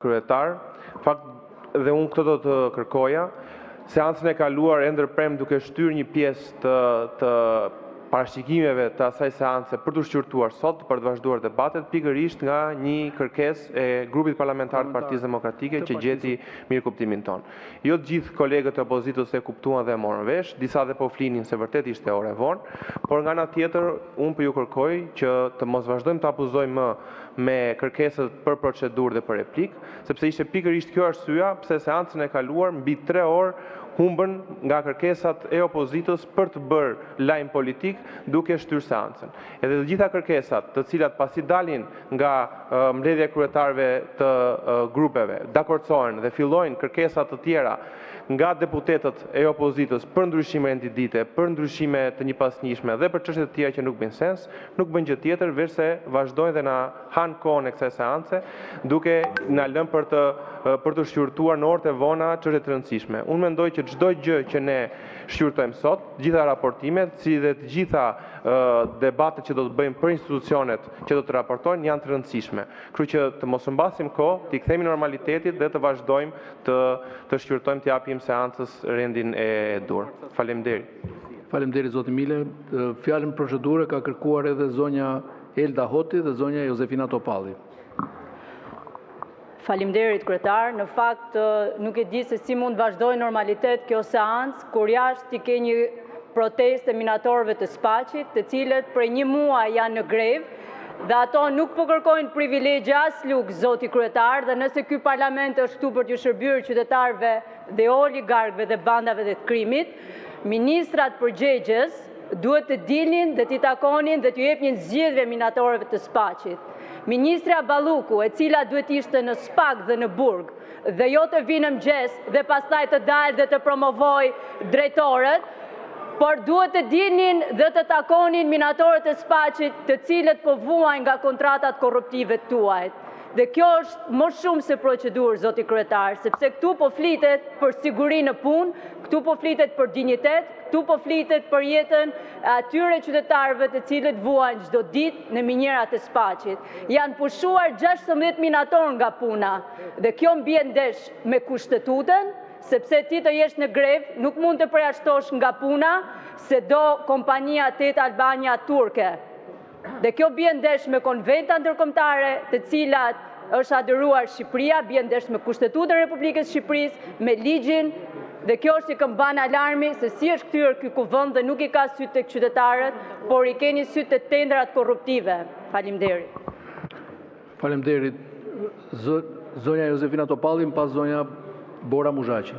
Kryetar, fakt dhe unë këtë do të kërkoja, seancën e kaluar e ndërprem duke shtyrë një pjesë të parashikimeve të asaj seance për të shqyrtuar sot, për të vazhduar debatet, pikërisht nga një kërkesë e grupit parlamentar të Partisë Demokratike që gjeti mirë kuptimin tonë. Jo të gjithë kolegët e opozitës e kuptuan dhe morën vesh, disa dhe po flinin se vërtet ishte ore vonë, por nga ana tjetër unë po ju kërkoj që të mos vazhdojmë të abuzojmë me kërkesët për procedurë dhe për replik, sepse ishte pikërisht kjo arsyeja pse seancën e kaluar mbi 3 orë humbën nga kërkesat e opozitës për të bërë lajm politik duke shtyrë seancën. Edhe të gjitha kërkesat të cilat pasi dalin nga mbledhja e kryetarëve të grupeve, dakordsohen dhe fillojnë kërkesat të tjera nga deputetët e opozitës për ndryshime renditite, për ndryshime të njëpasnjishme dhe për çështje të tjera që nuk bëjnë sens, nuk bëjnë gjë tjetër veç se vazhdojnë dhe na hanë kohën e kësaj seance, duke na lënë për të shqyrtuar në orët e vona çështje të rëndësishme. Unë mendoj që çdo gjë që ne shqyrtojmë sot, të gjitha raportimet, si dhe të gjitha debatet që do të bëjmë për institucionet që do të raportojnë janë të rëndësishme. Kështu që të mos mbasim kohë, t'i kthemi normalitetit dhe të vazhdojmë të shqyrtojmë, të japim seancës rendin e dur. Faleminderit. Faleminderit zoti Mile. Fjalën procedure ka kërkuar edhe zonja Elda Hoti dhe zonja Jozefina Topalli. Faleminderit kryetar, në fakt nuk e di se si mund vazhdoj normalitet kjo seancë kur jashtë i ke një protestë minatorëve të Spaqit, të cilët për 1 muaj janë në grevë dhe ato nuk po kërkojnë privilegje as luk zoti kryetar, dhe nëse ky parlament është këtu për t'ju shërbyer qytetarëve dhe oligarkëve dhe bandave të krimit, ministrat përgjegjës duhet të dilnin dhe t'i takonin dhe t'ju jepnin zgjedhje minatorëve të Spaqit. Ministra Balluku, e cila duhet ishte në Spaq dhe në Burg, dhe jo të vinë në mëngjes dhe pastaj të dalë dhe të promovoj drejtorët, por duhet të dilnin dhe të takonin minatorët e Spaqit, të cilët po vuajnë nga kontratat korruptive tuaj. Dhe kjo është më shumë se procedurë, zoti kryetar, sepse këtu po flitet për siguri në punë, këtu po flitet për dinjitet, këtu po flitet për jetën atyre qytetarëve të cilët vuajnë çdo ditë në minjerat e Spaqit. Janë pushuar 16 minator nga puna dhe kjo mbien ndesh me kushtetutën, sepse ti të jesh në grevë nuk mund të përjashtosh nga puna se do kompania 8 Albania turke. Dhe kjo bie ndesh me konventa ndërkombëtare të cilat është adëruar Shqipëria, bie ndesh me Kushtetutën e Republikës Shqipërisë, me ligjin, dhe kjo është i këmban alarmi se si është kthyer ky kuvend dhe nuk i ka sy tek qytetarët, por i keni sy te tendrat korruptive. Faleminderit. Faleminderit. Zonja Jozefina Topalli, pas zonja Bora Muzhaqi.